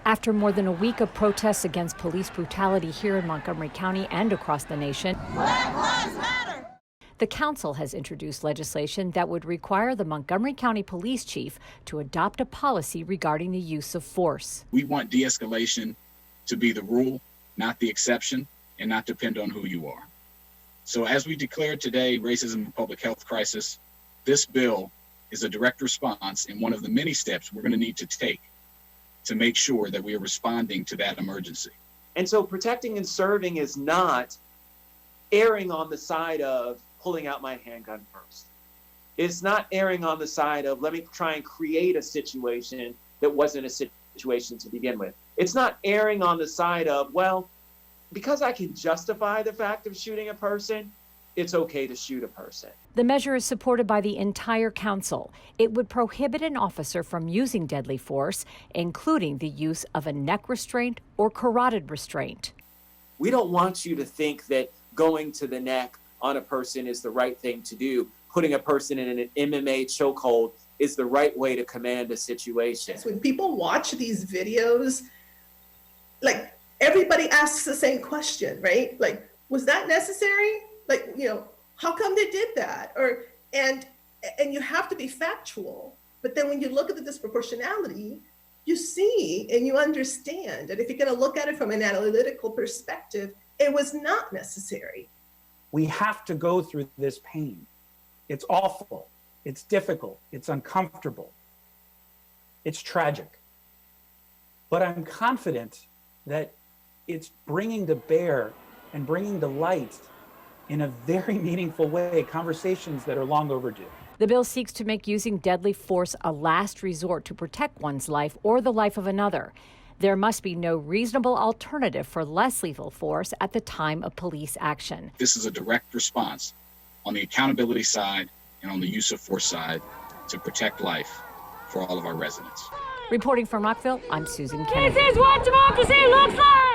After more than a week of protests against police brutality here in Montgomery County and across the nation, Black Lives Matter! The council has introduced legislation that would require the Montgomery County Police Chief to adopt a policy regarding the use of force. We want de-escalation to be the rule, not the exception, and not depend on who you are. So as we declared today, racism and public health crisis, this bill is a direct response and one of the many steps we're going to need to take to make sure that we are responding to that emergency. And so protecting and serving is not erring on the side of pulling out my handgun first. It's not erring on the side of let me try and create a situation that wasn't a situation to begin with. It's not erring on the side of, well, because I can justify the fact of shooting a person, it's okay to shoot a person. The measure is supported by the entire council. It would prohibit an officer from using deadly force, including the use of a neck restraint or carotid restraint. We don't want you to think that going to the neck on a person is the right thing to do. Putting a person in an MMA chokehold is the right way to command a situation. When people watch these videos, like everybody asks the same question, right? Like, was that necessary? Like, how come they did that? And you have to be factual. But then when you look at the disproportionality, you see and you understand that if you're going to look at it from an analytical perspective, it was not necessary. We have to go through this pain. It's awful. It's difficult. It's uncomfortable. It's tragic. But I'm confident that it's bringing to bear and bringing to light in a very meaningful way conversations that are long overdue. The bill seeks to make using deadly force a last resort to protect one's life or the life of another. There must be no reasonable alternative for less lethal force at the time of police action. This is a direct response on the accountability side and on the use of force side to protect life for all of our residents. Reporting from Rockville, I'm Susan Kenedy. This is what democracy looks like!